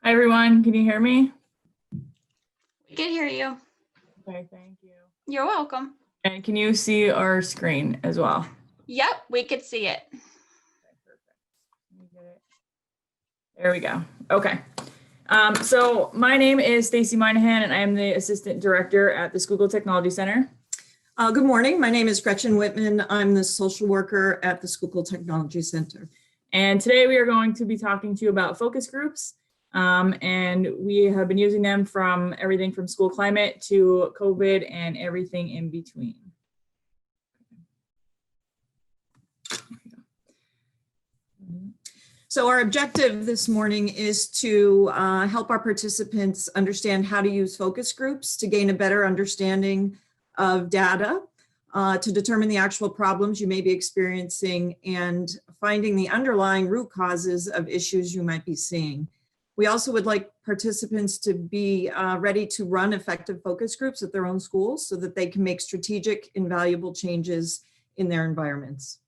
Hi, everyone. Can you hear me? We can hear you. Okay, thank you. You're welcome. And can you see our screen as well? Yep, we could see it. Okay, perfect. Let me get it. There we go. Okay. So my name is Stacy Minahan, and I am the Assistant Director at the Schuylkill Technology Center. Good morning. My name is Gretchen Whitman. I'm the social worker at the Schuylkill Technology Center. And today we are going to be talking to you about focus groups. And we have been using them from everything from school climate to COVID and everything in between. So our objective this morning is to help our participants understand how to use focus groups to gain a better understanding of data, to determine the actual problems you may be experiencing and finding the underlying root causes of issues you might be seeing. We also would like participants to be ready to run effective focus groups at their own schools so that they can make strategic, invaluable changes in their environments.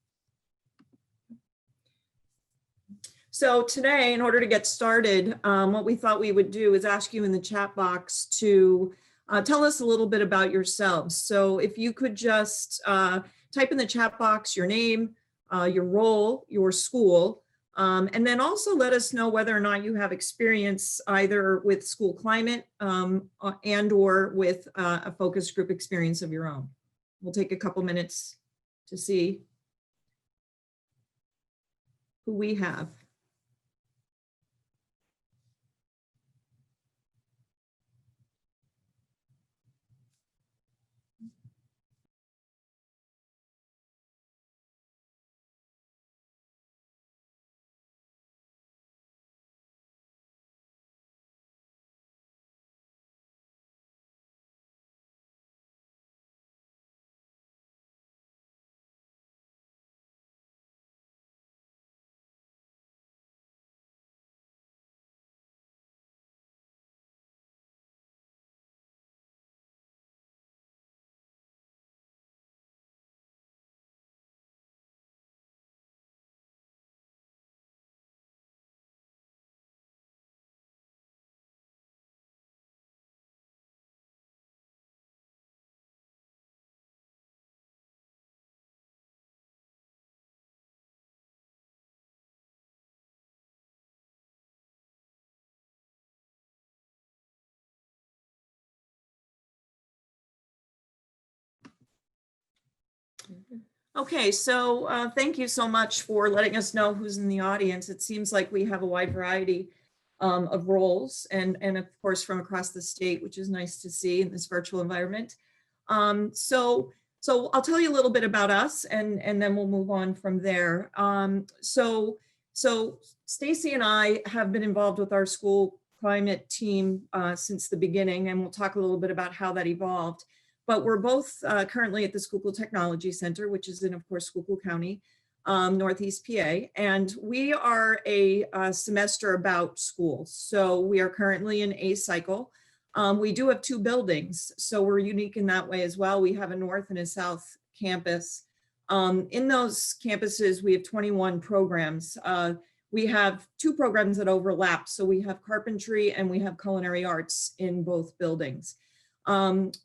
So today, in order to get started, what we thought we would do is ask you in the chat box to tell us a little bit about yourselves. So if you could just type in the chat box your name, your role, your school, and then also let us know whether or not you have experience either with school climate and or with a focus group experience of your own. We'll take a couple minutes to see who we have. Okay, so thank you so much for letting us know who's in the audience. It seems like we have a wide variety of roles and of course from across the state, which is nice to see in this virtual environment. So I'll tell you a little bit about us and then we'll move on from there. So Stacy and I have been involved with our school climate team since the beginning, and we'll talk a little bit about how that evolved. But we're both currently at the Schuylkill Technology Center, which is in, of course, Schuylkill County, Northeast PA. And we are a semester about schools. So we are currently in a cycle. We do have two buildings, so we're unique in that way as well. We have a north and a south campus. In those campuses, we have 21 programs. We have two programs that overlap. So we have carpentry and we have culinary arts in both buildings.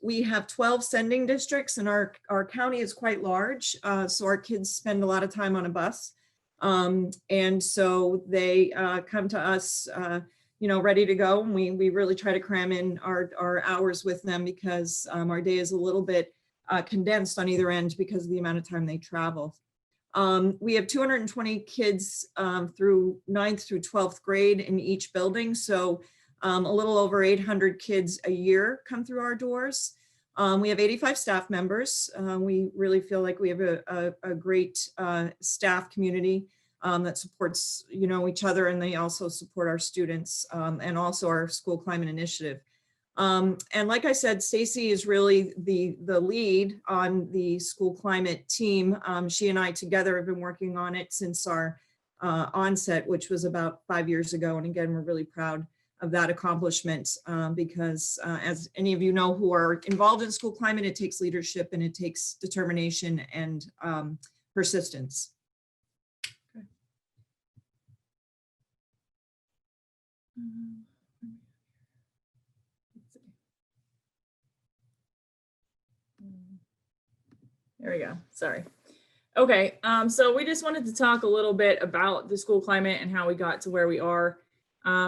We have 12 sending districts and our county is quite large. So our kids spend a lot of time on a bus. And so they come to us, ready to go. And we really try to cram in our hours with them because our day is a little bit condensed on either end because of the amount of time they travel. We have 220 kids through 9th through 12th grade in each building. So a little over 800 kids a year come through our doors. We have 85 staff members. We really feel like we have a great staff community that supports each other, and they also support our students and also our school climate initiative. And like I said, Stacy is really the lead on the school climate team. She and I together have been working on it since our onset, which was about 5 years ago. And again, we're really proud of that accomplishment because as any of you know who are involved in school climate, it takes leadership and it takes determination and persistence. Okay. There we go. Sorry. Okay, so we just wanted to talk a little bit about the school climate and how we got to where we are.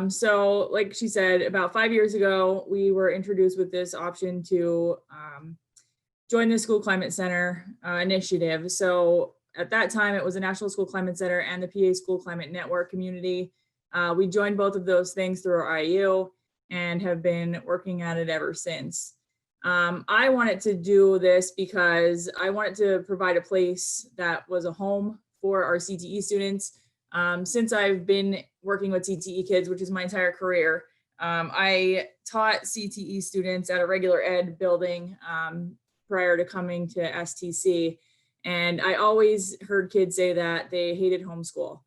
So like she said, about 5 years ago, we were introduced with this option to join the School Climate Center initiative. So at that time, it was a National School Climate Center and the PA School Climate Network community. We joined both of those things through our IU and have been working at it ever since. I wanted to do this because I wanted to provide a place that was a home for our CTE students. Since I've been working with CTE kids, which is my entire career, I taught CTE students at a regular ed building prior to coming to STC. And I always heard kids say that they hated homeschool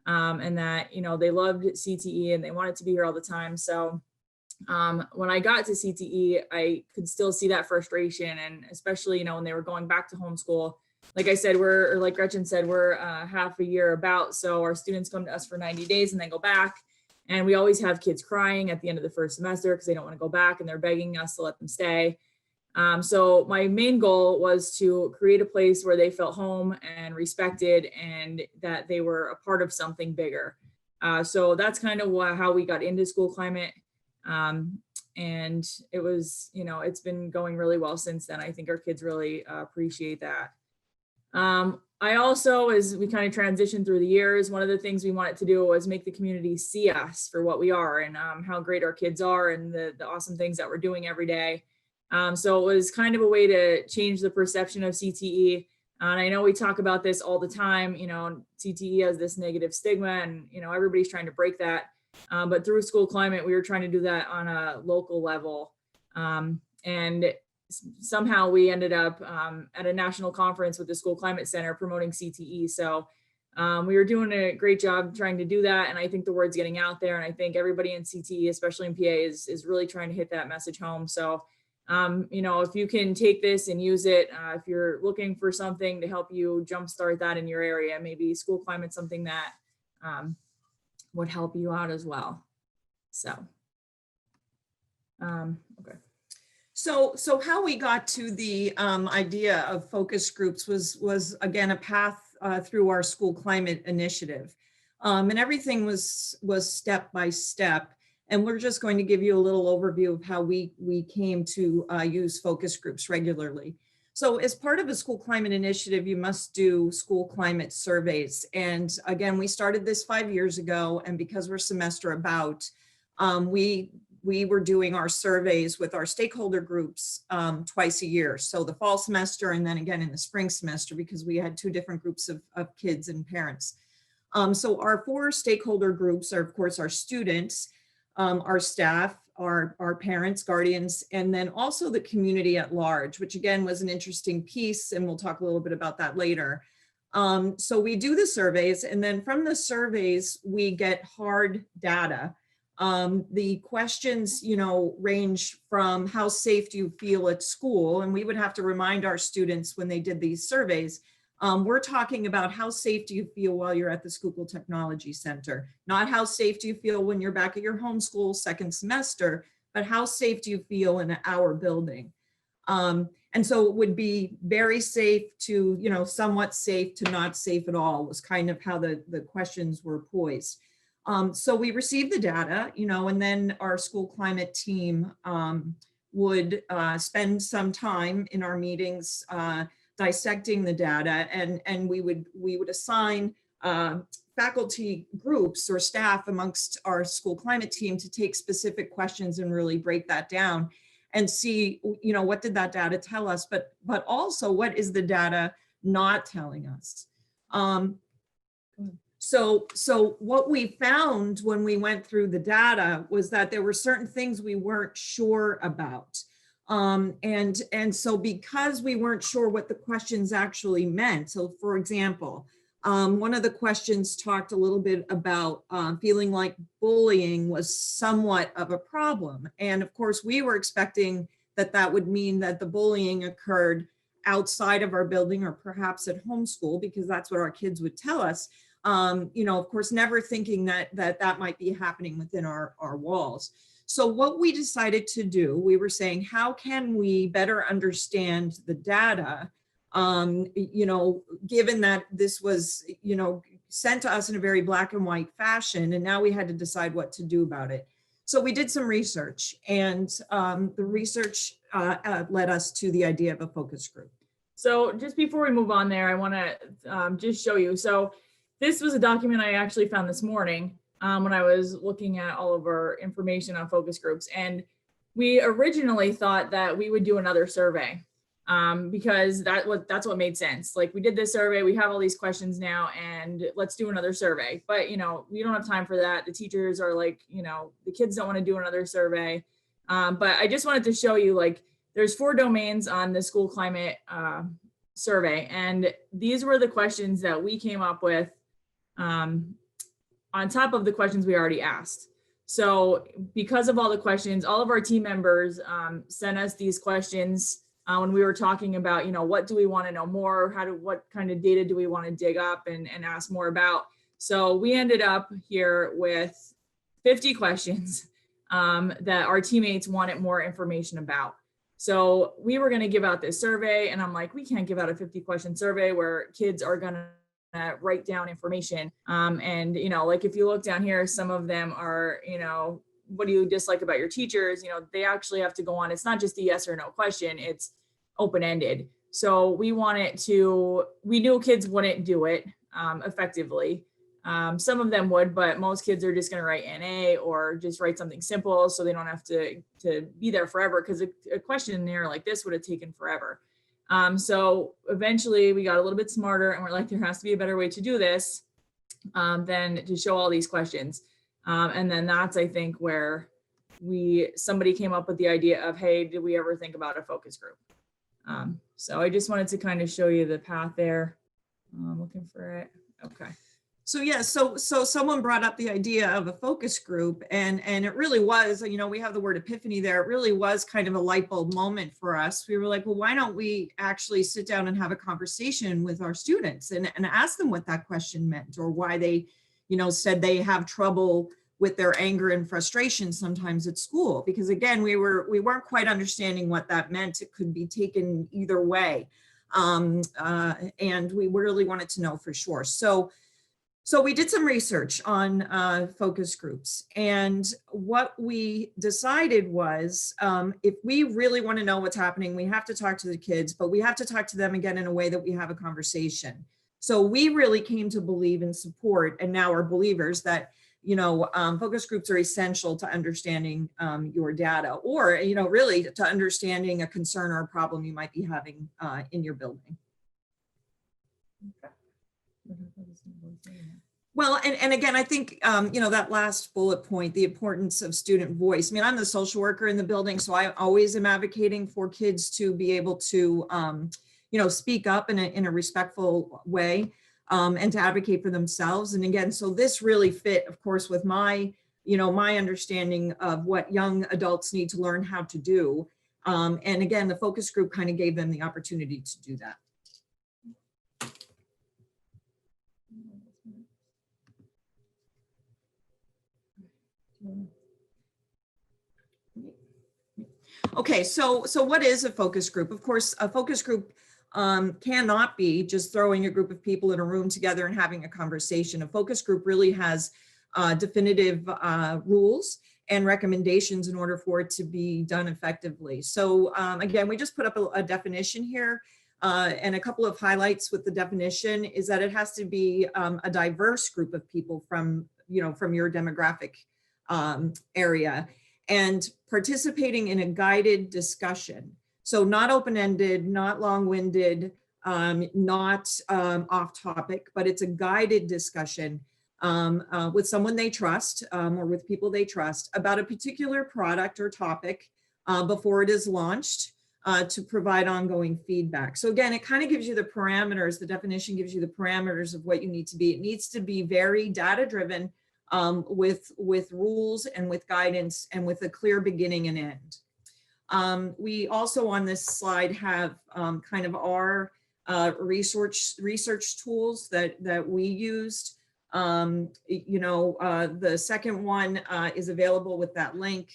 and that, you know, they loved CTE and they wanted to be here all the time. So when I got to CTE, I could still see that frustration. And especially, you know, when they were going back to homeschool, like I said, or like Gretchen said, we're half a year about. So our students come to us for 90 days and then go back. And we always have kids crying at the end of the first semester because they don't want to go back and they're begging us to let them stay. So my main goal was to create a place where they felt home and respected and that they were a part of something bigger. So that's kind of how we got into School Climate. And it was, you know, it's been going really well since then. I think our kids really appreciate that. I also, as we kind of transitioned through the years, one of the things we wanted to do was make the community see us for what we are and how great our kids are and the awesome things that we're doing every day. So it was kind of a way to change the perception of CTE. And I know we talk about this all the time, you know, CTE has this negative stigma and, you know, everybody's trying to break that. But through School Climate, we were trying to do that on a local level. And somehow we ended up at a national conference with the School Climate Center promoting CTE. So we were doing a great job trying to do that. And I think the word's getting out there. And I think everybody in CTE, especially in PA, is really trying to hit that message home. So, you know, if you can take this and use it, if you're looking for something to help you jumpstart that in your area, maybe School Climate's something that would help you out as well. So, okay. So how we got to the idea of focus groups was again a path through our School Climate initiative, and everything was step by step. And we're just going to give you a little overview of how we came to use focus groups regularly. So as part of a School Climate initiative, you must do school climate surveys. And again, we started this 5 years ago, and because we're semester about, we were doing our surveys with our stakeholder groups twice a year. So the fall semester and then again in the spring semester, because we had two different groups of kids and parents. So our 4 stakeholder groups are, of course, our students, our staff, our parents, guardians, and then also the community at large, which again was an interesting piece, and we'll talk a little bit about that later. So we do the surveys, and then from the surveys, we get hard data. The questions, you know, range from how safe do you feel at school? And we would have to remind our students when they did these surveys, we're talking about how safe do you feel while you're at the Schuylkill Technology Center, not how safe do you feel when you're back at your homeschool second semester, but how safe do you feel in our building? And so it would be very safe to, you know, somewhat safe to not safe at all was kind of how the questions were poised. So we received the data, you know, and then our School Climate team would spend some time in our meetings dissecting the data, and we would assign faculty groups or staff amongst our School Climate team to take specific questions and really break that down and see, you know, what did that data tell us, but also what is the data not telling us. So what we found when we went through the data was that there were certain things we weren't sure about. And so because we weren't sure what the questions actually meant, so for example, one of the questions talked a little bit about feeling like bullying was somewhat of a problem. And of course, we were expecting that that would mean that the bullying occurred outside of our building or perhaps at homeschool, because that's what our kids would tell us. You know, of course, never thinking that might be happening within our walls. So what we decided to do, we were saying, how can we better understand the data You know, given that this was, you know, sent to us in a very black and white fashion, and now we had to decide what to do about it. So we did some research, and the research led us to the idea of a focus group. So just before we move on there, I want to just show you. So this was a document I actually found this morning when I was looking at all of our information on focus groups. And we originally thought that we would do another survey because that's what made sense. Like, we did this survey, we have all these questions now, and let's do another survey. But, you know, we don't have time for that. The teachers are like, you know, the kids don't want to do another survey. But I just wanted to show you, like, there's 4 domains on the school climate survey. And these were the questions that we came up with on top of the questions we already asked. So because of all the questions, all of our team members sent us these questions when we were talking about, you know, what do we want to know more? What kind of data do we want to dig up and ask more about? So we ended up here with 50 questions that our teammates wanted more information about. So we were going to give out this survey, and I'm like, we can't give out a 50 question survey where kids are going to write down information. And, you know, like, if you look down here, some of them are, you know, what do you dislike about your teachers? You know, they actually have to go on. It's not just a yes or no question, it's open-ended. So we knew kids wouldn't do it effectively. Some of them would, but most kids are just going to write NA or just write something simple so they don't have to be there forever, because a questionnaire like this would have taken forever. So eventually we got a little bit smarter, and we're like, there has to be a better way to do this than to show all these questions. And then that's, I think, where somebody came up with the idea of, hey, did we ever think about a focus group? So I just wanted to kind of show you the path there. I'm looking for it. Okay. So yeah, so someone brought up the idea of a focus group, and it really was, you know, we have the word epiphany there. It really was kind of a light bulb moment for us. We were like, well, why don't we actually sit down and have a conversation with our students and ask them what that question meant, or why they, you know, said they have trouble with their anger and frustration sometimes at school, because again, we weren't quite understanding what that meant. It could be taken either way. And we really wanted to know for sure. So we did some research on focus groups, and what we decided was, if we really want to know what's happening, we have to talk to the kids, but we have to talk to them again in a way that we have a conversation. So we really came to believe and support, and now are believers that, you know, focus groups are essential to understanding your data, or, you know, really to understanding a concern or a problem you might be having in your building. Well, and again, I think, you know, that last bullet point, the importance of student voice. I mean, I'm the social worker in the building, so I always am advocating for kids to be able to, you know, speak up in a respectful way, and to advocate for themselves. And again, so this really fit, of course, with my, you know, my understanding of what young adults need to learn how to do. And again, the focus group kind of gave them the opportunity to do that. Okay, so what is a focus group? Of course, a focus group cannot be just throwing a group of people in a room together and having a conversation. A focus group really has definitive rules and recommendations in order for it to be done effectively. So again, we just put up a definition here, and a couple of highlights with the definition is that it has to be a diverse group of people from, you know, from your demographic area, and participating in a guided discussion. So not open-ended, not long-winded, not off topic, but it's a guided discussion with someone they trust, or with people they trust, about a particular product or topic before it is launched, to provide ongoing feedback. So again, it kind of gives you the parameters, the definition gives you the parameters of what you need to be. It needs to be very data-driven, with rules and with guidance and with a clear beginning and end. We also on this slide have kind of our research tools that we used. You know, the second one is available with that link.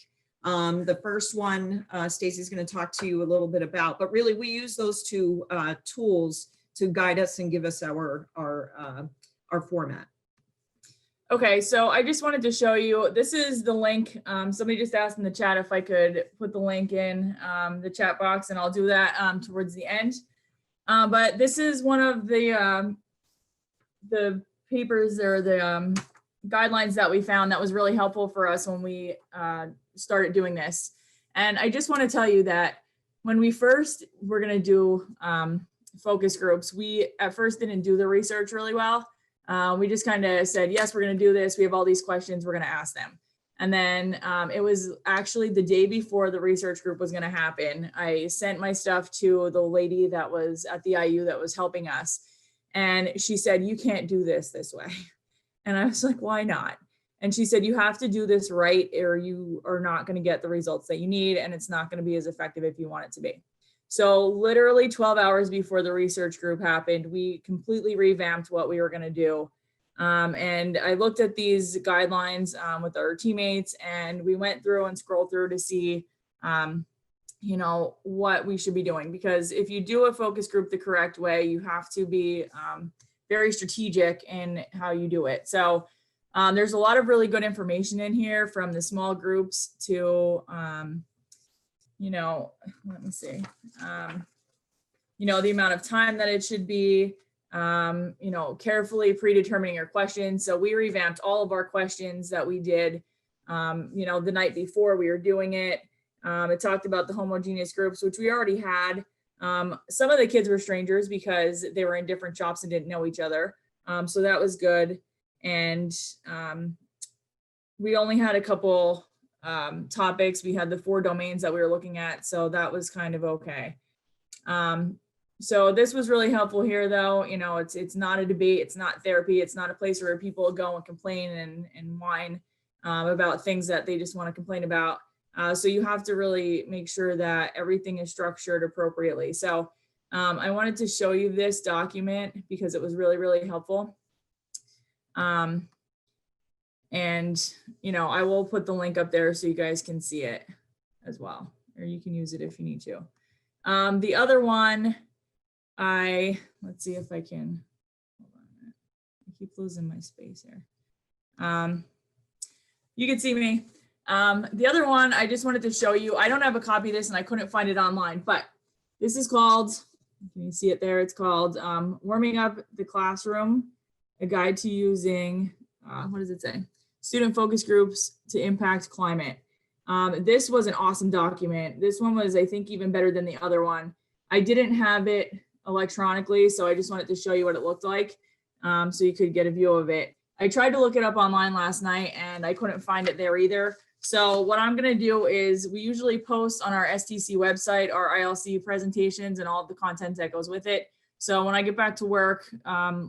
The first one, Stacy's going to talk to you a little bit about, but really we use those two tools to guide us and give us our format. Okay, so I just wanted to show you, this is the link. Somebody just asked in the chat if I could put the link in the chat box, and I'll do that towards the end. But this is one of the papers or the guidelines that we found that was really helpful for us when we started doing this. And I just want to tell you that when we first were going to do focus groups, we at first didn't do the research really well. We just kind of said, yes, we're going to do this. We have all these questions, we're going to ask them. And then it was actually the day before the research group was going to happen. I sent my stuff to the lady that was at the IU that was helping us. And she said, you can't do this way. And I was like, why not? And she said, you have to do this right, or you are not going to get the results that you need. And it's not going to be as effective if you want it to be. So literally 12 hours before the research group happened, we completely revamped what we were going to do. And I looked at these guidelines with our teammates, and we went through and scrolled through to see, what we should be doing. Because if you do a focus group the correct way, you have to be very strategic in how you do it. So there's a lot of really good information in here, from the small groups to, let me see, the amount of time that it should be, carefully predetermining your questions. So we revamped all of our questions that we did, the night before we were doing it. It talked about the homogeneous groups, which we already had. Some of the kids were strangers because they were in different shops and didn't know each other. So that was good. And we only had a couple topics. We had the 4 domains that we were looking at, so that was kind of okay. So this was really helpful here, though. It's not a debate, it's not therapy, it's not a place where people go and complain and whine about things that they just want to complain about. So you have to really make sure that everything is structured appropriately. So I wanted to show you this document because it was really, really helpful. I will put the link up there so you guys can see it as well, or you can use it if you need to. The other one, let's see if I can, hold on a minute. I keep losing my space here. You can see me. The other one, I just wanted to show you, I don't have a copy of this and I couldn't find it online, but this is called, can you see it there? It's called Warming Up the Classroom, a guide to using, what does it say? Student focus groups to impact climate. This was an awesome document. This one was, I think, even better than the other one. I didn't have it electronically, so I just wanted to show you what it looked like so you could get a view of it. I tried to look it up online last night and I couldn't find it there either. So what I'm going to do is, we usually post on our STC website our ILC presentations and all of the content that goes with it. So when I get back to work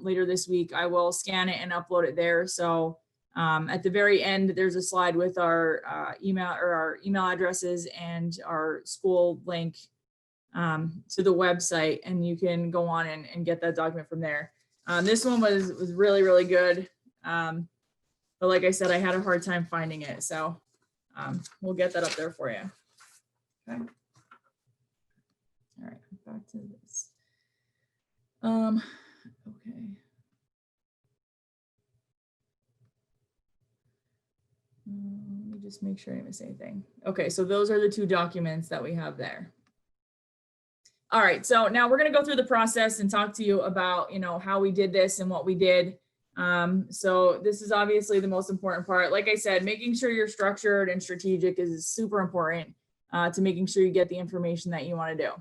later this week, I will scan it and upload it there. So at the very end, there's a slide with our email addresses and our school link to the website, and you can go on and get that document from there. This one was really, really good. But like I said, I had a hard time finding it. So we'll get that up there for you. Okay. All right, back to this. Okay. Let me just make sure I didn't miss anything. Okay, so those are the 2 documents that we have there. All right, so now we're going to go through the process and talk to you about, how we did this and what we did. So this is obviously the most important part. Like I said, making sure you're structured and strategic is super important to making sure you get the information that you want to do.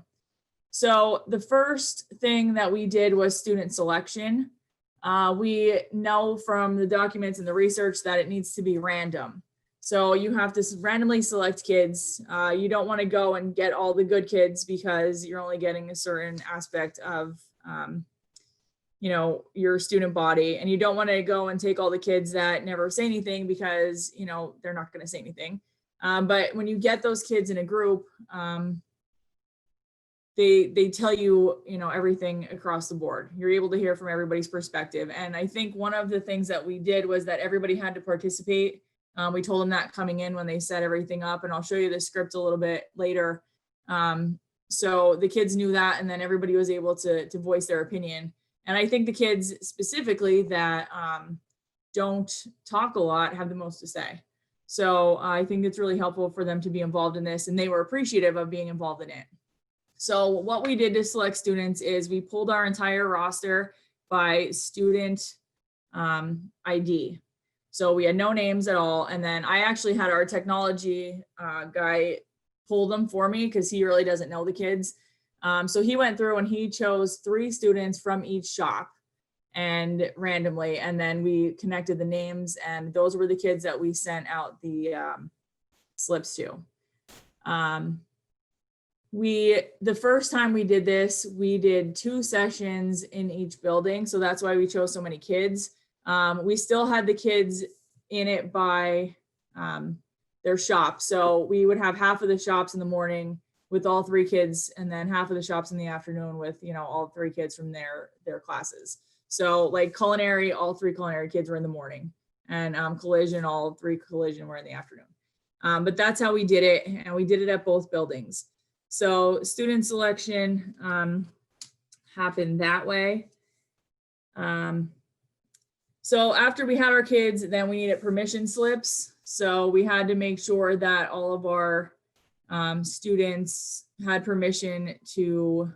So the first thing that we did was student selection. We know from the documents and the research that it needs to be random. So you have to randomly select kids. You don't want to go and get all the good kids because you're only getting a certain aspect of, your student body. And you don't want to go and take all the kids that never say anything because, they're not going to say anything. But when you get those kids in a group, they tell you, everything across the board. You're able to hear from everybody's perspective. And I think one of the things that we did was that everybody had to participate We told them that coming in when they set everything up, and I'll show you the script a little bit later. So the kids knew that, and then everybody was able to voice their opinion. And I think the kids specifically that don't talk a lot have the most to say. So I think it's really helpful for them to be involved in this, and they were appreciative of being involved in it. So what we did to select students is we pulled our entire roster by student ID. So we had no names at all. And then I actually had our technology guy pull them for me because he really doesn't know the kids. So he went through and he chose 3 students from each shop and randomly, and then we connected the names, and those were the kids that we sent out the slips to. The first time we did this, we did 2 sessions in each building. So that's why we chose so many kids. We still had the kids in it by their shop. So we would have half of the shops in the morning with all 3 kids, and then half of the shops in the afternoon with, all 3 kids from their classes. So like culinary, all 3 culinary kids were in the morning, and collision, all 3 collision were in the afternoon. But that's how we did it. And we did it at both buildings. So student selection happened that way. So after we had our kids, then we needed permission slips. So we had to make sure that all of our students had permission to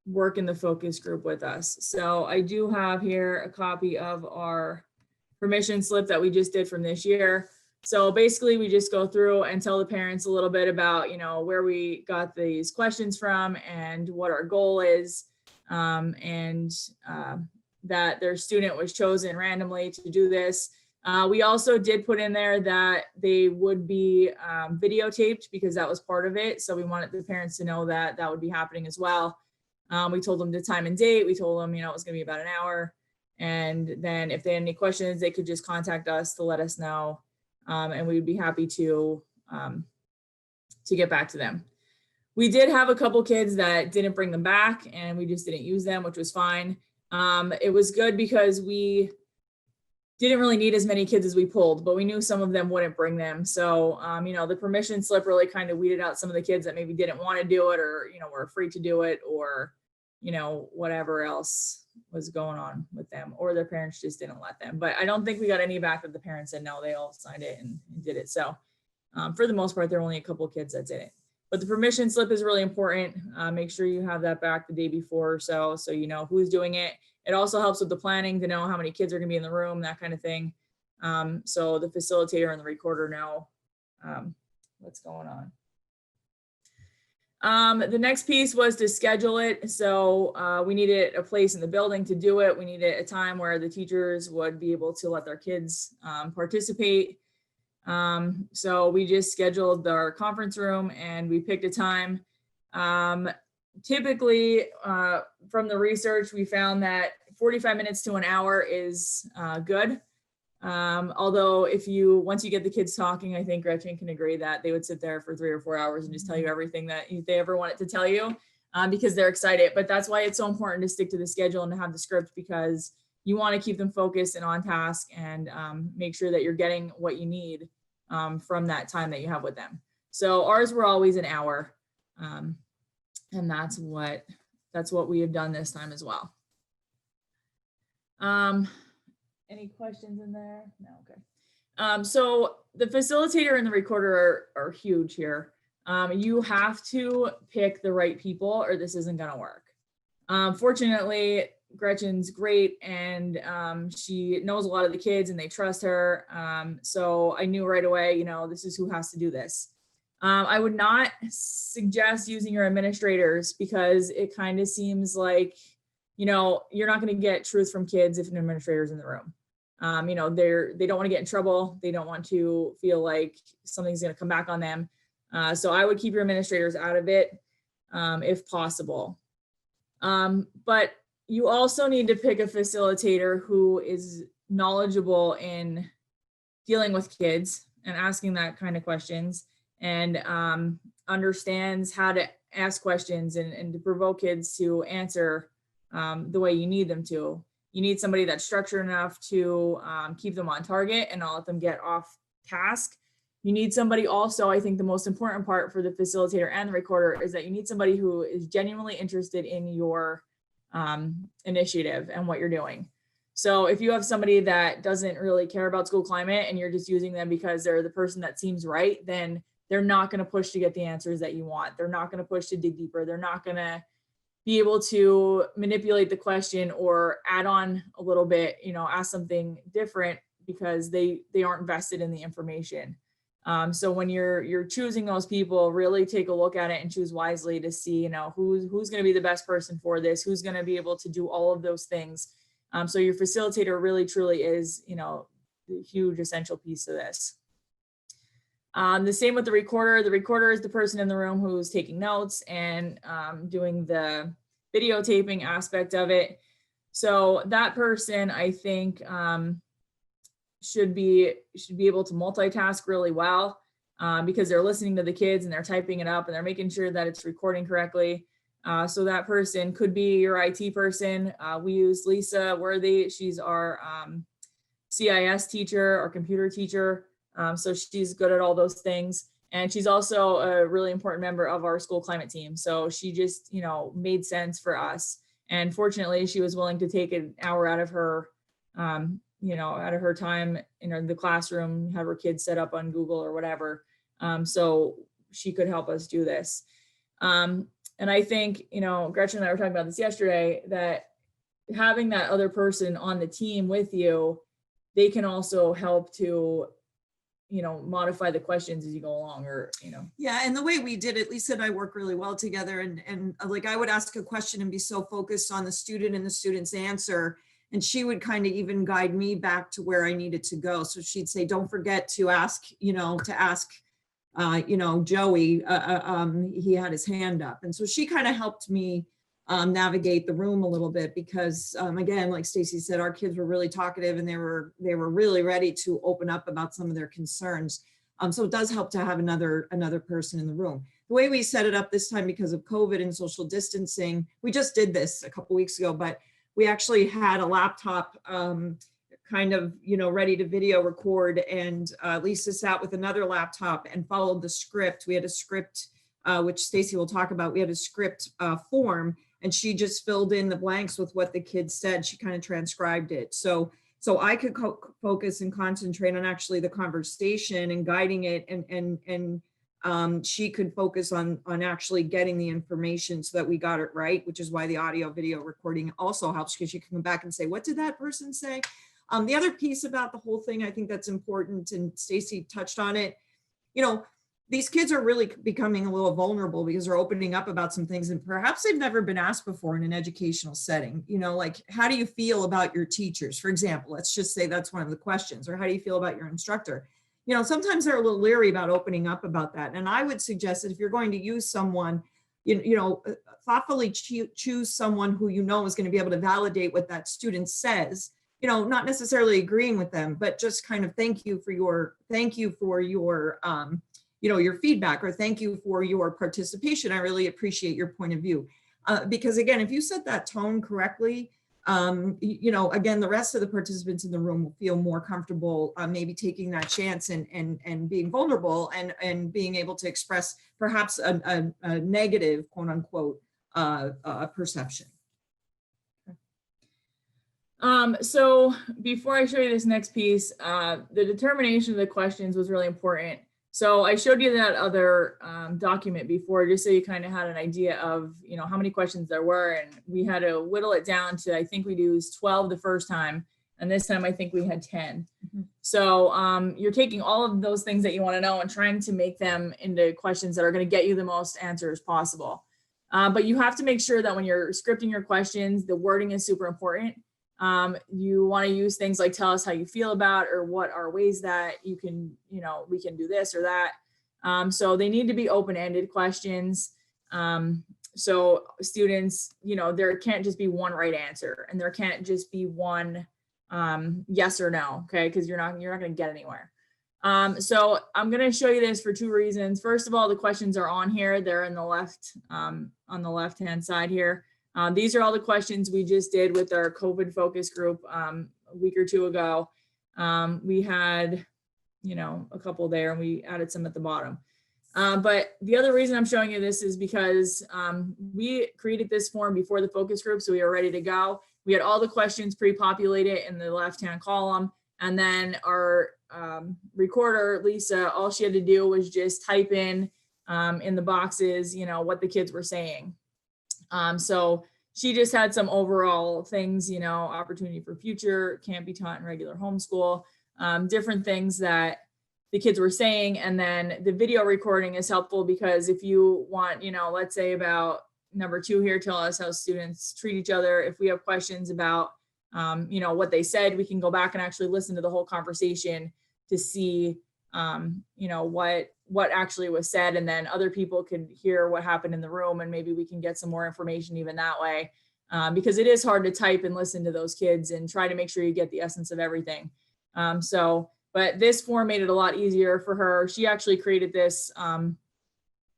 work in the focus group with us. So I do have here a copy of our permission slip that we just did from this year. So basically we just go through and tell the parents a little bit about, where we got these questions from and what our goal is, and that their student was chosen randomly to do this. We also did put in there that they would be videotaped because that was part of it. So we wanted the parents to know that that would be happening as well. We told them the time and date. We told them, it was going to be about an hour. And then if they had any questions, they could just contact us to let us know. And we'd be happy to get back to them. We did have a couple kids that didn't bring them back, and we just didn't use them, which was fine. It was good because we didn't really need as many kids as we pulled, but we knew some of them wouldn't bring them. So, the permission slip really kind of weeded out some of the kids that maybe didn't want to do it, or, were afraid to do it, or, whatever else was going on with them, or their parents just didn't let them. But I don't think we got any back that the parents said no, they all signed it and did it. So for the most part, there were only a couple of kids that did it. But the permission slip is really important. Make sure you have that back the day before or so you know who's doing it. It also helps with the planning to know how many kids are going to be in the room, that kind of thing. So the facilitator and the recorder know what's going on. The next piece was to schedule it. So we needed a place in the building to do it. We needed a time where the teachers would be able to let their kids participate. So we just scheduled our conference room and we picked a time. Typically, from the research, we found that 45 minutes to an hour is good. Although once you get the kids talking, I think Gretchen can agree that they would sit there for 3 or 4 hours and just tell you everything that they ever wanted to tell you because they're excited. But that's why it's so important to stick to the schedule and to have the script, because you want to keep them focused and on task and make sure that you're getting what you need from that time that you have with them. So ours were always an hour. And that's what we have done this time as well. Any questions in there? No, okay. So the facilitator and the recorder are huge here. You have to pick the right people or this isn't gonna work. Fortunately, Gretchen's great and she knows a lot of the kids and they trust her. So I knew right away, this is who has to do this. I would not suggest using your administrators because it kind of seems like, you're not going to get truth from kids if an administrator's in the room. They don't want to get in trouble. They don't want to feel like something's going to come back on them. So I would keep your administrators out of it if possible. But you also need to pick a facilitator who is knowledgeable in dealing with kids and asking that kind of questions and understands how to ask questions and to provoke kids to answer the way you need them to. You need somebody that's structured enough to keep them on target and not let them get off task. You need somebody also, I think the most important part for the facilitator and the recorder is that you need somebody who is genuinely interested in your initiative and what you're doing. So if you have somebody that doesn't really care about school climate and you're just using them because they're the person that seems right, then they're not going to push to get the answers that you want. They're not going to push to dig deeper. They're not going to be able to manipulate the question or add on a little bit, ask something different because they aren't invested in the information. So when you're choosing those people, really take a look at it and choose wisely to see, who's going to be the best person for this, who's going to be able to do all of those things. So your facilitator really truly is, the huge essential piece of this. The same with the recorder. The recorder is the person in the room who's taking notes and doing the videotaping aspect of it. So that person, I think, should be able to multitask really well because they're listening to the kids and they're typing it up and they're making sure that it's recording correctly. So that person could be your IT person. We use Lisa Worthy. She's our CIS teacher or computer teacher. So she's good at all those things. And she's also a really important member of our school climate team. So she just, made sense for us. And fortunately, she was willing to take an hour out of her out of her time in the classroom, have her kids set up on Google or whatever. So she could help us do this. And I think, Gretchen and I were talking about this yesterday, that having that other person on the team with you, they can also help to, modify the questions as you go along Yeah, and the way we did it, Lisa and I work really well together. And like I would ask a question and be so focused on the student and the student's answer. And she would kind of even guide me back to where I needed to go. So she'd say, don't forget to ask, Joey, he had his hand up. And so she kind of helped me navigate the room a little bit because again, like Stacy said, our kids were really talkative and they were really ready to open up about some of their concerns. So it does help to have another person in the room. The way we set it up this time because of COVID and social distancing, we just did this a couple weeks ago, but we actually had a laptop ready to video record, and Lisa sat with another laptop and followed the script. We had a script, which Stacy will talk about. We had a script form, and she just filled in the blanks with what the kids said. She kind of transcribed it. So I could focus and concentrate on actually the conversation and guiding it, and she could focus on actually getting the information so that we got it right, which is why the audio video recording also helps because you can come back and say, what did that person say? The other piece about the whole thing, I think that's important, and Stacy touched on it, these kids are really becoming a little vulnerable because they're opening up about some things and perhaps they've never been asked before in an educational setting. Like, how do you feel about your teachers? For example, let's just say that's one of the questions, or how do you feel about your instructor? Sometimes they're a little leery about opening up about that. And I would suggest that if you're going to use someone, thoughtfully choose someone who is going to be able to validate what that student says, not necessarily agreeing with them, but just kind of thank you for your your feedback, or thank you for your participation. I really appreciate your point of view. Because again, if you set that tone correctly, again, the rest of the participants in the room will feel more comfortable, maybe taking that chance and being vulnerable and being able to express perhaps a negative, quote unquote, perception. So before I show you this next piece, the determination of the questions was really important. So I showed you that other document before, just so you kind of had an idea of, how many questions there were. And we had to whittle it down to, I think we used 12 the first time. And this time I think we had 10. Mm-hmm. So you're taking all of those things that you want to know and trying to make them into questions that are going to get you the most answers possible. But you have to make sure that when you're scripting your questions, the wording is super important. You want to use things like tell us how you feel about, or what are ways that you can, we can do this or that. So they need to be open-ended questions. So students, there can't just be one right answer, and there can't just be one yes or no, okay? Because you're not going to get anywhere. So I'm going to show you this for two reasons. First of all, the questions are on here. They're in the left, on the left-hand side here. These are all the questions we just did with our COVID focus group a week or two ago. We had, a couple there and we added some at the bottom. But the other reason I'm showing you this is because we created this form before the focus group, so we were ready to go. We had all the questions pre-populated in the left-hand column, and then our recorder, Lisa, all she had to do was just type in the boxes, what the kids were saying. So she just had some overall things, opportunity for future, can't be taught in regular homeschool, different things that the kids were saying. And then the video recording is helpful because if you want, let's say about number 2 here, tell us how students treat each other. If we have questions about, what they said, we can go back and actually listen to the whole conversation to see, what actually was said. And then other people can hear what happened in the room, and maybe we can get some more information even that way. Because it is hard to type and listen to those kids and try to make sure you get the essence of everything. But this form made it a lot easier for her. She actually created this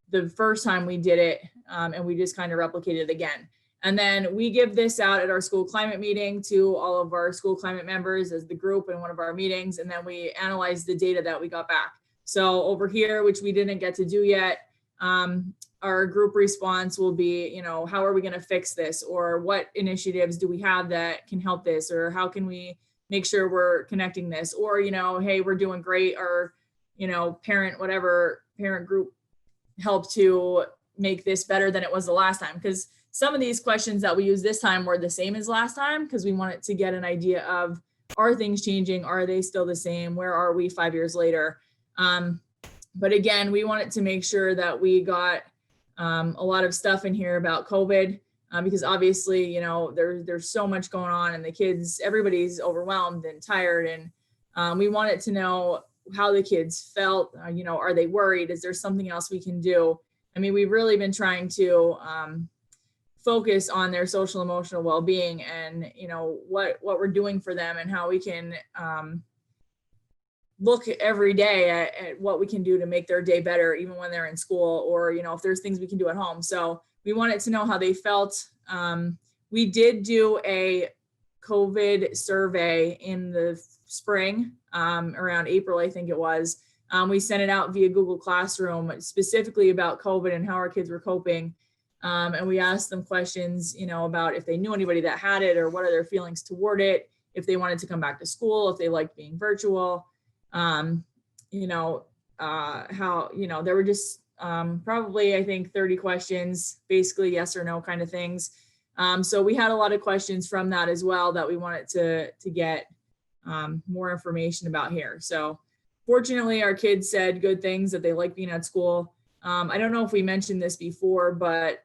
the first time we did it, and we just kind of replicated it again. And then we give this out at our school climate meeting to all of our school climate members as the group in one of our meetings. And then we analyze the data that we got back. So over here, which we didn't get to do yet, our group response will be, how are we going to fix this? Or what initiatives do we have that can help this? Or how can we make sure we're connecting this? Or, hey, we're doing great. Or, parent group helped to make this better than it was the last time. Because some of these questions that we use this time were the same as last time, because we wanted to get an idea of, are things changing? Are they still the same? Where are we 5 years later? But again, we wanted to make sure that we got a lot of stuff in here about COVID, because obviously, there's so much going on, and the kids, everybody's overwhelmed and tired. And we wanted to know how the kids felt. Are they worried? Is there something else we can do? I mean, we've really been trying to focus on their social emotional well-being and, what we're doing for them and how we can look every day at what we can do to make their day better, even when they're in school, or, if there's things we can do at home. So we wanted to know how they felt. We did do a COVID survey in the spring, around April, I think it was. We sent it out via Google Classroom specifically about COVID and how our kids were coping. And we asked them questions, about if they knew anybody that had it, or what are their feelings toward it, if they wanted to come back to school, if they liked being virtual. How, there were just probably, I think, 30 questions, basically yes or no kind of things. So we had a lot of questions from that as well that we wanted to get more information about here. So fortunately, our kids said good things, that they like being at school. I don't know if we mentioned this before, but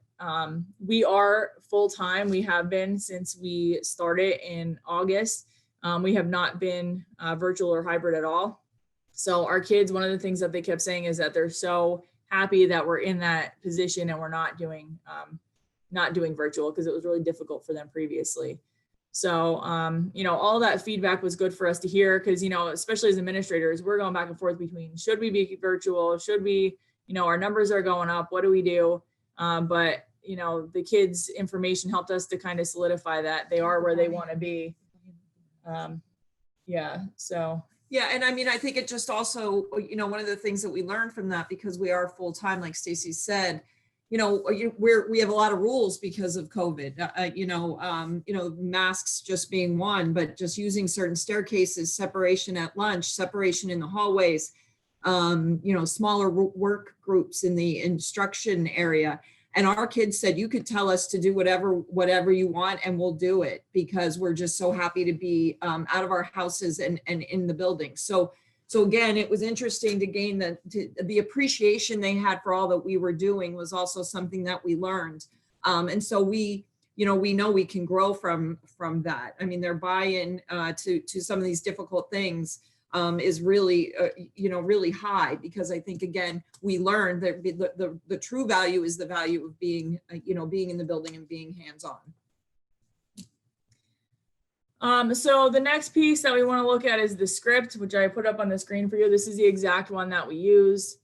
we are full-time. We have been since we started in August. We have not been virtual or hybrid at all. So our kids, one of the things that they kept saying is that they're so happy that we're in that position and we're not doing virtual, because it was really difficult for them previously. So, all that feedback was good for us to hear, because, especially as administrators, we're going back and forth between, should we be virtual? Should we, our numbers are going up. What do we do? But, the kids' information helped us to kind of solidify that they are where they want to be. Yeah, and I mean, I think it just also, one of the things that we learned from that, because we are full-time, like Stacy said, we have a lot of rules because of COVID, masks just being one, but just using certain staircases, separation at lunch, separation in the hallways, smaller work groups in the instruction area. And our kids said, you could tell us to do whatever you want, and we'll do it, because we're just so happy to be out of our houses and in the building. So again, it was interesting to gain the appreciation they had for all that we were doing was also something that we learned. And so we know we can grow from that. I mean, their buy-in to some of these difficult things is really, really high, because I think, again, we learned that the true value is the value of being, being in the building and being hands-on. So the next piece that we want to look at is the script, which I put up on the screen for you. This is the exact one that we use.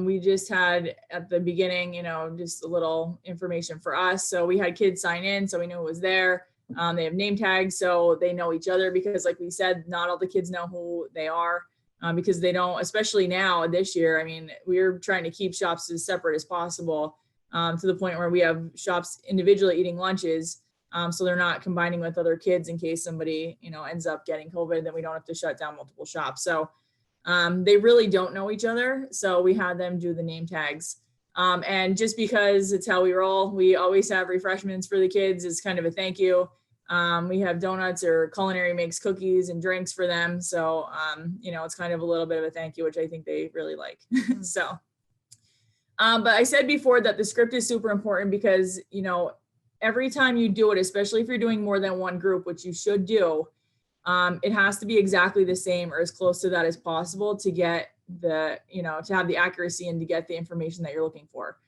We just had at the beginning, just a little information for us. So we had kids sign in, so we knew it was there. They have name tags, so they know each other because, like we said, not all the kids know who they are because they don't, especially now this year. I mean, we're trying to keep shops as separate as possible to the point where we have shops individually eating lunches. So they're not combining with other kids in case somebody, ends up getting COVID, then we don't have to shut down multiple shops. So they really don't know each other. So we had them do the name tags. And just because it's how we roll, we always have refreshments for the kids as kind of a thank you. We have donuts, or Culinary makes cookies and drinks for them. So, it's kind of a little bit of a thank you, which I think they really like. So, but I said before that the script is super important because, every time you do it, especially if you're doing more than one group, which you should do, it has to be exactly the same or as close to that as possible to get to have the accuracy and to get the information that you're looking for.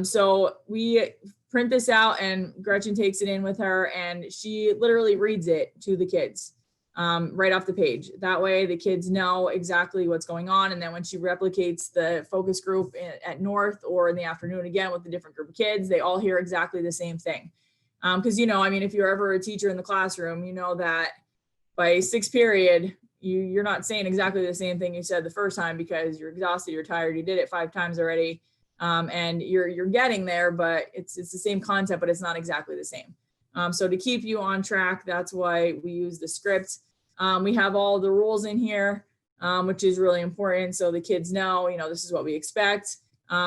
So we print this out and Gretchen takes it in with her and she literally reads it to the kids right off the page. That way the kids know exactly what's going on. And then when she replicates the focus group at North or in the afternoon again with a different group of kids, they all hear exactly the same thing. Because, if you're ever a teacher in the classroom, you know that by sixth period, you're not saying exactly the same thing you said the first time because you're exhausted, you're tired, you did it 5 times already. And you're getting there, but it's the same concept, but it's not exactly the same. So to keep you on track, that's why we use the script. We have all the rules in here, which is really important. So the kids know, this is what we expect.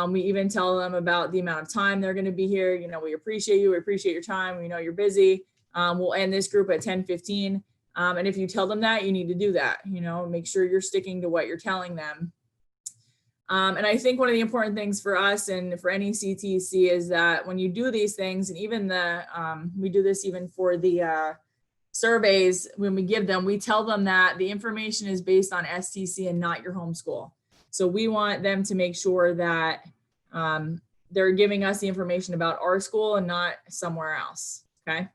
We even tell them about the amount of time they're going to be here. We appreciate you. We appreciate your time. We know you're busy. We'll end this group at 10:15. And if you tell them that, you need to do that, make sure you're sticking to what you're telling them. And I think one of the important things for us and for any CTC is that when you do these things, and even we do this even for the surveys, when we give them, we tell them that the information is based on STC and not your home school. So we want them to make sure that they're giving us the information about our school and not somewhere else, okay?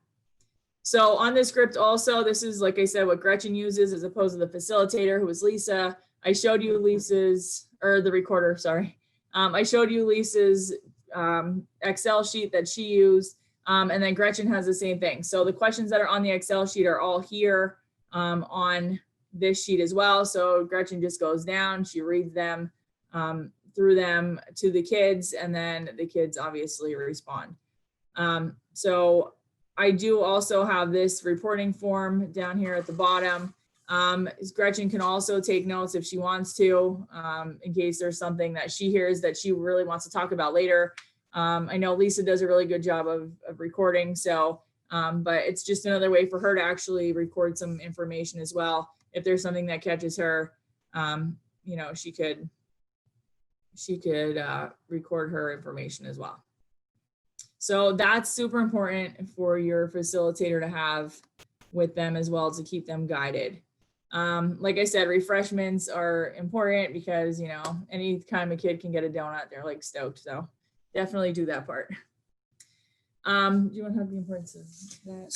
So on the script also, this is, like I said, what Gretchen uses as opposed to the facilitator, who is Lisa. I showed you the recorder, sorry. I showed you Lisa's Excel sheet that she used, and then Gretchen has the same thing. So the questions that are on the Excel sheet are all here on this sheet as well. So Gretchen just goes down, she reads them through them to the kids, and then the kids obviously respond. So I do also have this reporting form down here at the bottom. Gretchen can also take notes if she wants to, in case there's something that she hears that she really wants to talk about later. I know Lisa does a really good job of recording, so, but it's just another way for her to actually record some information as well. If there's something that catches her, she could record her information as well. So that's super important for your facilitator to have with them as well, to keep them guided. Like I said, refreshments are important because, any time a kid can get a donut, they're like stoked. So definitely do that part. Do you want to have the importance of that?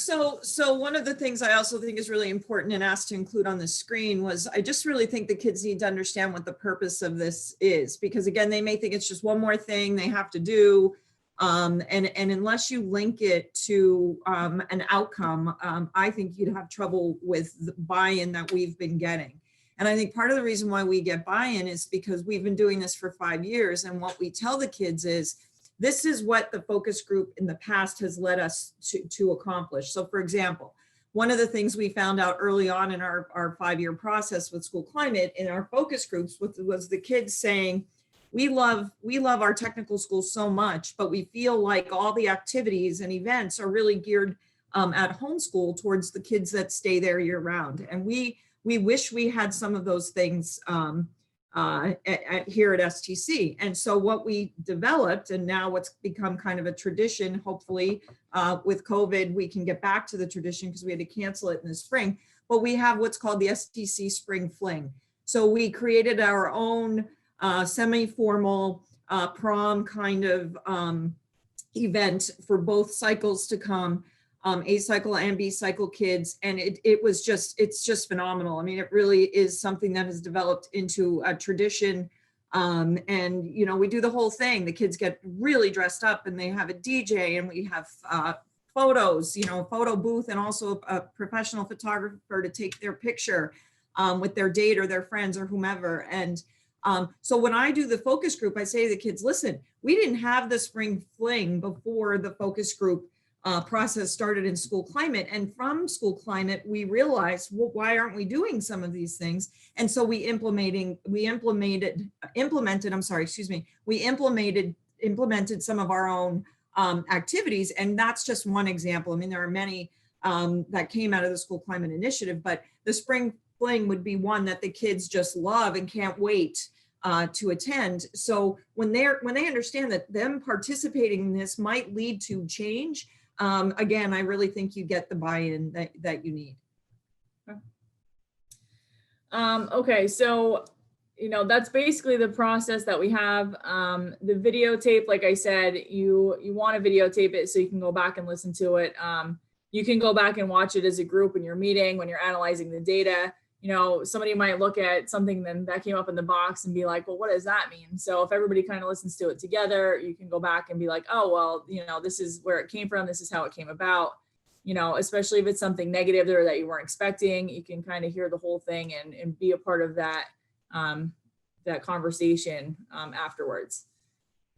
So one of the things I also think is really important and asked to include on the screen was, I just really think the kids need to understand what the purpose of this is, because again, they may think it's just one more thing they have to do. And unless you link it to an outcome, I think you'd have trouble with the buy-in that we've been getting. And I think part of the reason why we get buy-in is because we've been doing this for 5 years. And what we tell the kids is, this is what the focus group in the past has led us to accomplish. So for example, one of the things we found out early on in our 5-year process with School Climate in our focus groups was the kids saying, we love our technical school so much, but we feel like all the activities and events are really geared at homeschool towards the kids that stay there year round. And we wish we had some of those things here at STC. And so what we developed, and now what's become kind of a tradition, hopefully with COVID, we can get back to the tradition because we had to cancel it in the spring, but we have what's called the STC Spring Fling. So we created our own semi-formal prom kind of event for both cycles to come, A cycle and B cycle kids. And it's just phenomenal. I mean, it really is something that has developed into a tradition And, you know, we do the whole thing. The kids get really dressed up and they have a DJ and we have photos, you know, photo booth and also a professional photographer to take their picture with their date or their friends or whomever. And so when I do the focus group, I say to the kids, listen, we didn't have the spring fling before the focus group process started in School Climate. And from School Climate, we realized, well, why aren't we doing some of these things? And so we implemented some of our own activities. And that's just one example. I mean, there are many that came out of the School Climate Initiative, but the spring fling would be one that the kids just love and can't wait to attend. So when they understand that them participating in this might lead to change, again, I really think you get the buy-in that you need. Okay, so, you know, that's basically the process that we have. The videotape, like I said, you want to videotape it so you can go back and listen to it. You can go back and watch it as a group when you're meeting, when you're analyzing the data. You know, somebody might look at something then that came up in the box and be like, well, what does that mean? So if everybody kind of listens to it together, you can go back and be like, oh, well, you know, this is where it came from. This is how it came about. You know, especially if it's something negative there that you weren't expecting, you can kind of hear the whole thing and be a part of that, that conversation afterwards.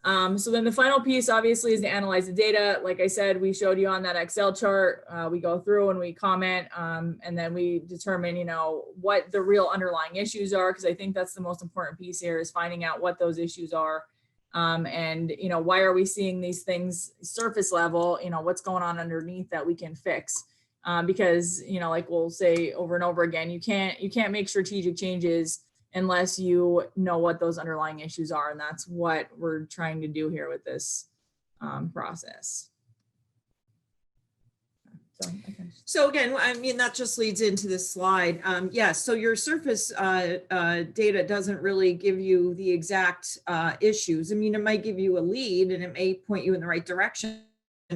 So then the final piece obviously is to analyze the data. Like I said, we showed you on that Excel chart, we go through and we comment, and then we determine, you know, what the real underlying issues are, because I think that's the most important piece here, is finding out what those issues are. And, you know, why are we seeing these things surface level, you know, what's going on underneath that we can fix? Because, you know, like we'll say over and over again, you can't make strategic changes unless you know what those underlying issues are. And that's what we're trying to do here with this process. So again, I mean, that just leads into this slide. Yes, so your surface data doesn't really give you the exact issues. I mean, it might give you a lead and it may point you in the right direction,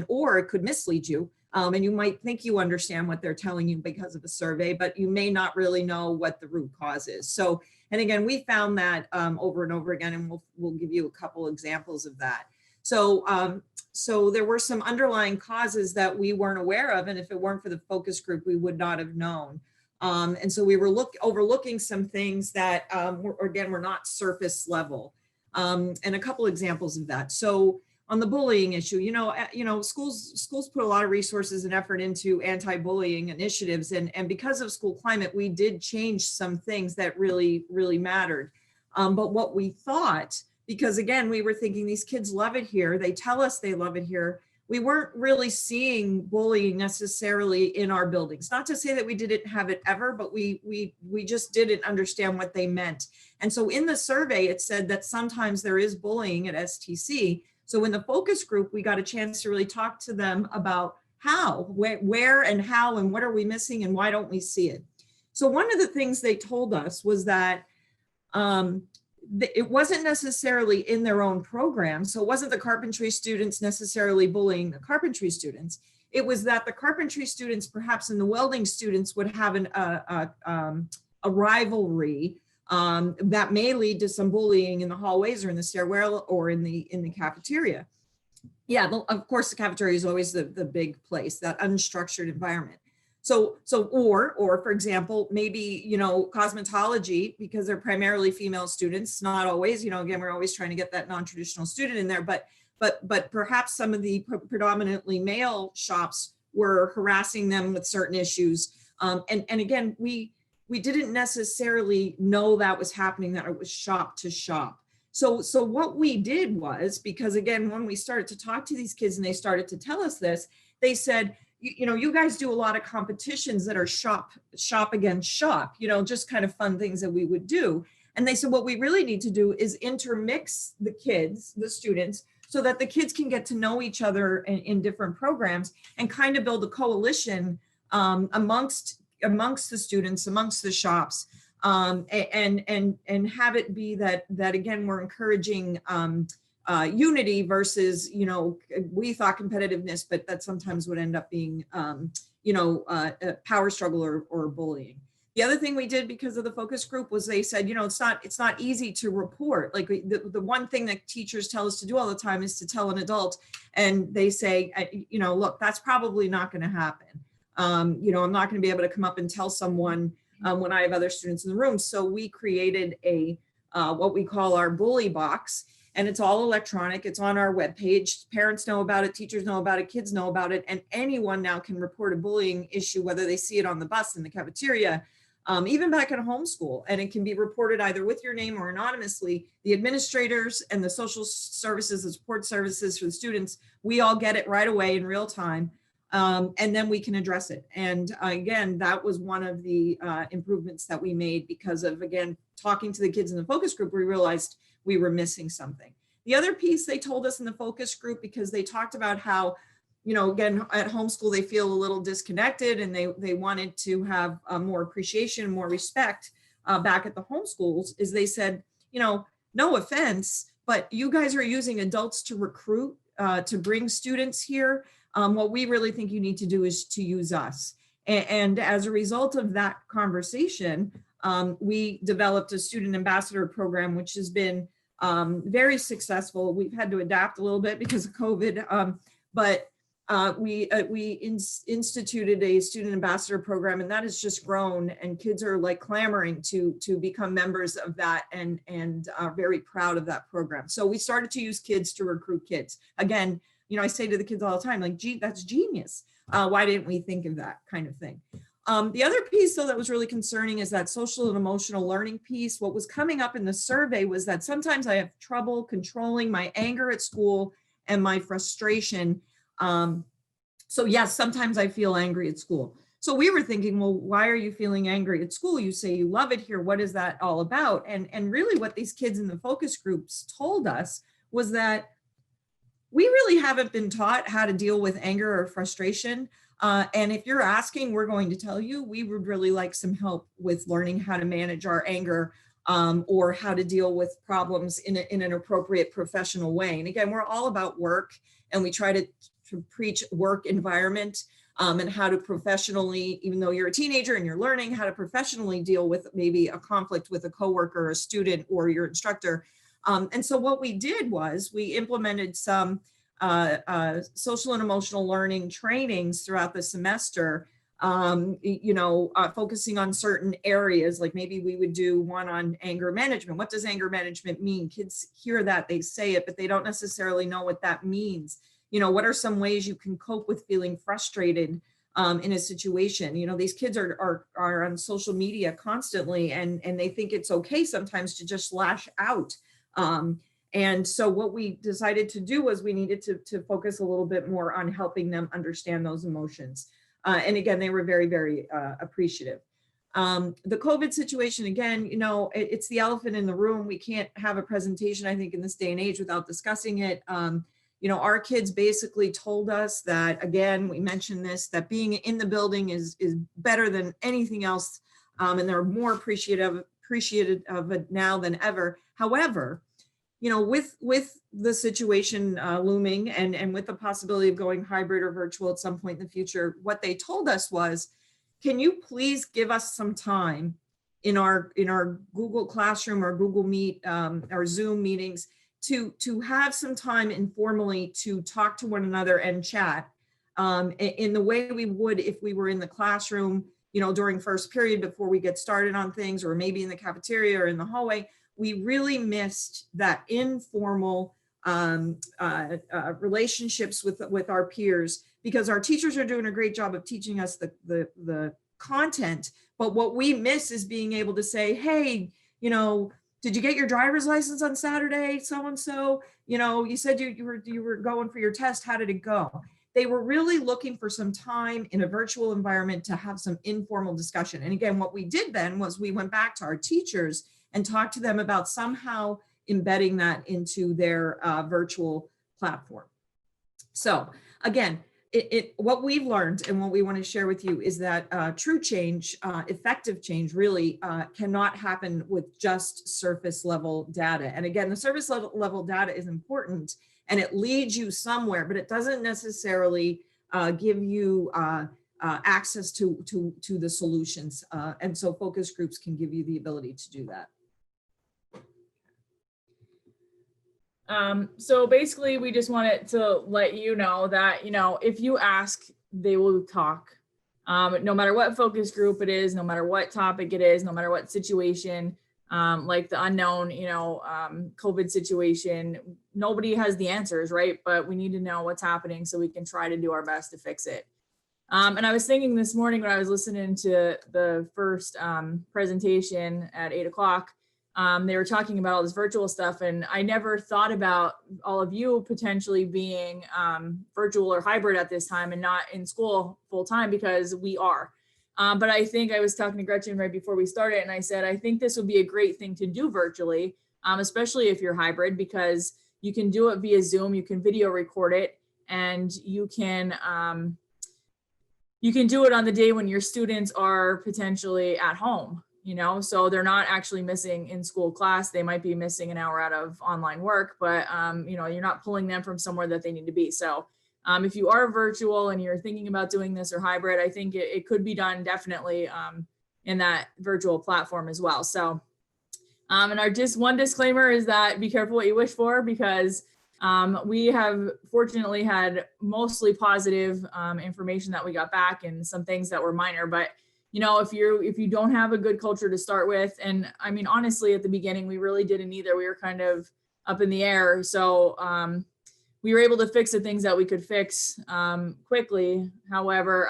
or it could mislead you. And you might think you understand what they're telling you because of a survey, but you may not really know what the root cause is. So, and again, we found that over and over again, and we'll give you a couple examples of that. So, so there were some underlying causes that we weren't aware of, and if it weren't for the focus group, we would not have known. And so we were overlooking some things that, were not surface level. And a couple examples of that. So on the bullying issue, you know, schools put a lot of resources and effort into anti-bullying initiatives, and because of School Climate, we did change some things that really, really mattered. But what we thought, because again, we were thinking these kids love it here, they tell us they love it here, we weren't really seeing bullying necessarily in our buildings. Not to say that we didn't have it ever, but we just didn't understand what they meant. And so in the survey, it said that sometimes there is bullying at STC. So in the focus group, we got a chance to really talk to them about how, where and how, and what are we missing and why don't we see it? So one of the things they told us was that it wasn't necessarily in their own program. So it wasn't the carpentry students necessarily bullying the carpentry students. It was that the carpentry students, perhaps in the welding students, would have a rivalry that may lead to some bullying in the hallways or in the stairwell or in the cafeteria. Yeah, of course, the cafeteria is always the big place, that unstructured environment. So or for example, maybe, you know, cosmetology, because they're primarily female students, not always, you know, again, we're always trying to get that non-traditional student in there, but perhaps some of the predominantly male shops were harassing them with certain issues. And again, we didn't necessarily know that was happening, that it was shop to shop. So what we did was, because again, when we started to talk to these kids and they started to tell us this, they said, you know, you guys do a lot of competitions that are shop against shop, you know, just kind of fun things that we would do. And they said, what we really need to do is intermix the kids, the students, so that the kids can get to know each other in different programs and kind of build a coalition amongst the students, amongst the shops, and have it be that again, we're encouraging unity versus, you know, we thought competitiveness, but that sometimes would end up being, you know, a power struggle or bullying. The other thing we did because of the focus group was they said, it's not easy to report. Like the one thing that teachers tell us to do all the time is to tell an adult, and they say, look, that's probably not going to happen. I'm not going to be able to come up and tell someone when I have other students in the room. So we created a what we call our bully box, and it's all electronic. It's on our webpage. Parents know about it, teachers know about it, kids know about it, and anyone now can report a bullying issue, whether they see it on the bus, in the cafeteria, even back at homeschool, and it can be reported either with your name or anonymously. The administrators and the social services, the support services for the students, we all get it right away in real time, and then we can address it. And again, that was one of the improvements that we made because of, again, talking to the kids in the focus group, we realized we were missing something. The other piece they told us in the focus group, because they talked about how, again, at homeschool, they feel a little disconnected, and they wanted to have more appreciation, more respect back at the homeschools, is they said, no offense, but you guys are using adults to recruit, to bring students here. What we really think you need to do is to use us. And as a result of that conversation, we developed a student ambassador program, which has been very successful. We've had to adapt a little bit because of COVID, but we instituted a student ambassador program, and that has just grown, and kids are like clamoring to become members of that, and are very proud of that program. So we started to use kids to recruit kids. Again, I say to the kids all the time, like, gee, that's genius. Why didn't we think of that kind of thing? The other piece, though, that was really concerning is that social and emotional learning piece. What was coming up in the survey was that sometimes I have trouble controlling my anger at school and my frustration. So yes, sometimes I feel angry at school. So we were thinking, well, why are you feeling angry at school? You say you love it here. What is that all about? And really what these kids in the focus groups told us was that we really haven't been taught how to deal with anger or frustration. And if you're asking, we're going to tell you, we would really like some help with learning how to manage our anger, or how to deal with problems in an appropriate professional way. And again, we're all about work, and we try to preach work environment, and how to professionally, even though you're a teenager and you're learning how to professionally deal with maybe a conflict with a coworker, a student, or your instructor. And so what we did was we implemented some social and emotional learning trainings throughout the semester, focusing on certain areas. Like maybe we would do one on anger management. What does anger management mean? Kids hear that, they say it, but they don't necessarily know what that means. What are some ways you can cope with feeling frustrated in a situation? These kids are on social media constantly, and they think it's okay sometimes to just lash out. And so what we decided to do was we needed to focus a little bit more on helping them understand those emotions. And again, they were very, very appreciative. The COVID situation, again, it's the elephant in the room. We can't have a presentation, I think, in this day and age without discussing it. Our kids basically told us that, again, we mentioned this, that being in the building is better than anything else. And they're more appreciative of it now than ever. However, with the situation looming and with the possibility of going hybrid or virtual at some point in the future, what they told us was, can you please give us some time in our Google Classroom or Google Meet or Zoom meetings to have some time informally to talk to one another and chat in the way we would if we were in the classroom, during first period before we get started on things, or maybe in the cafeteria or in the hallway. We really missed that informal relationships with our peers, because our teachers are doing a great job of teaching us the content. But what we miss is being able to say, hey, did you get your driver's license on Saturday? So-and-so, you said you were going for your test. How did it go? They were really looking for some time in a virtual environment to have some informal discussion. And again, what we did then was we went back to our teachers and talk to them about somehow embedding that into their virtual platform. So again, what we've learned and what we want to share with you is that true change, effective change really cannot happen with just surface level data. And again, the surface level data is important and it leads you somewhere, but it doesn't necessarily give you access to the solutions. And so focus groups can give you the ability to do that. So basically we just wanted to let you know that, if you ask, they will talk. No matter what focus group it is, no matter what topic it is, no matter what situation, like the unknown, COVID situation, nobody has the answers, right? But we need to know what's happening so we can try to do our best to fix it. And I was thinking this morning when I was listening to the first presentation at 8 o'clock, they were talking about all this virtual stuff, and I never thought about all of you potentially being virtual or hybrid at this time and not in school full time, because we are. But I think I was talking to Gretchen right before we started, and I said, I think this would be a great thing to do virtually, especially if you're hybrid, because you can do it via Zoom, you can video record it, and you can do it on the day when your students are potentially at home. So they're not actually missing in school class. They might be missing an hour out of online work, but you're not pulling them from somewhere that they need to be. So if you are virtual and you're thinking about doing this or hybrid, I think it could be done definitely in that virtual platform as well. So, and our just one disclaimer is that be careful what you wish for, because we have fortunately had mostly positive information that we got back, and some things that were minor, but if you don't have a good culture to start with, and I mean, honestly, at the beginning, we really didn't either. We were kind of up in the air. So we were able to fix the things that we could fix quickly. However,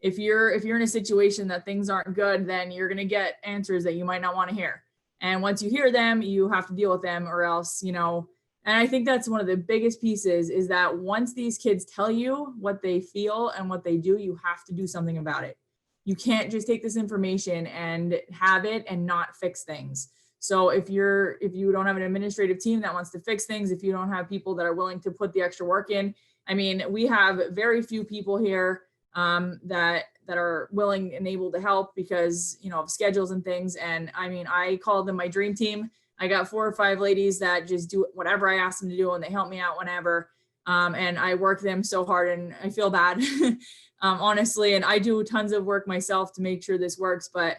if you're in a situation that things aren't good, then you're going to get answers that you might not want to hear. And once you hear them, you have to deal with them, or else, and I think that's one of the biggest pieces, is that once these kids tell you what they feel and what they do, you have to do something about it. You can't just take this information and have it and not fix things. So if you don't have an administrative team that wants to fix things, if you don't have people that are willing to put the extra work in, I mean, we have very few people here that are willing and able to help because, of schedules and things. And I mean, I call them my dream team. I got 4 or 5 ladies that just do whatever I ask them to do, and they help me out whenever. And I work them so hard, and I feel bad, honestly. And I do tons of work myself to make sure this works. But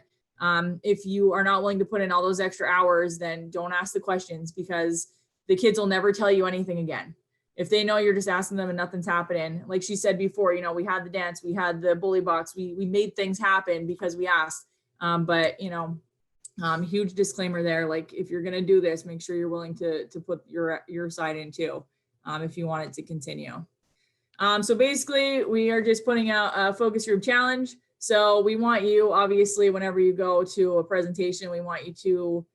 if you are not willing to put in all those extra hours, then don't ask the questions, because the kids will never tell you anything again. If they know you're just asking them and nothing's happening, like she said before, we had the dance, we had the bully box, we made things happen because we asked. But huge disclaimer there, like if you're going to do this, make sure you're willing to put your side in too, if you want it to continue. So basically we are just putting out a focus group challenge. So we want you, obviously, whenever you go to a presentation, we want you to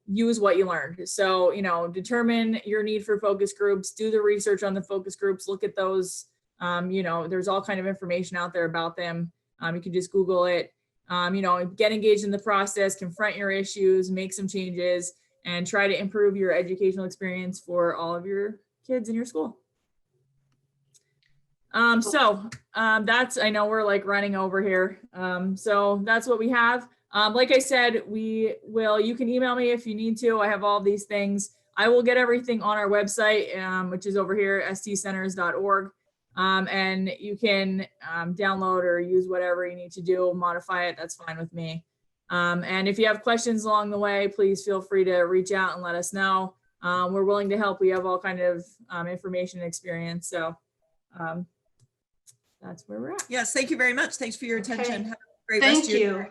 use what you learned. So, determine your need for focus groups, do the research on the focus groups, look at those. There's all kind of information out there about them. You can just Google it, get engaged in the process, confront your issues, make some changes, and try to improve your educational experience for all of your kids in your school. That's, I know we're like running over here. So that's what we have. Like I said, you can email me if you need to. I have all these things. I will get everything on our website, which is over here, stcenters.org. And you can download or use whatever you need to do, modify it. That's fine with me. And if you have questions along the way, please feel free to reach out and let us know. We're willing to help. We have all kind of information and experience. So that's where we're at. Yes, thank you very much. Thanks for your attention. Okay. Have a great Thank rest of your you. day.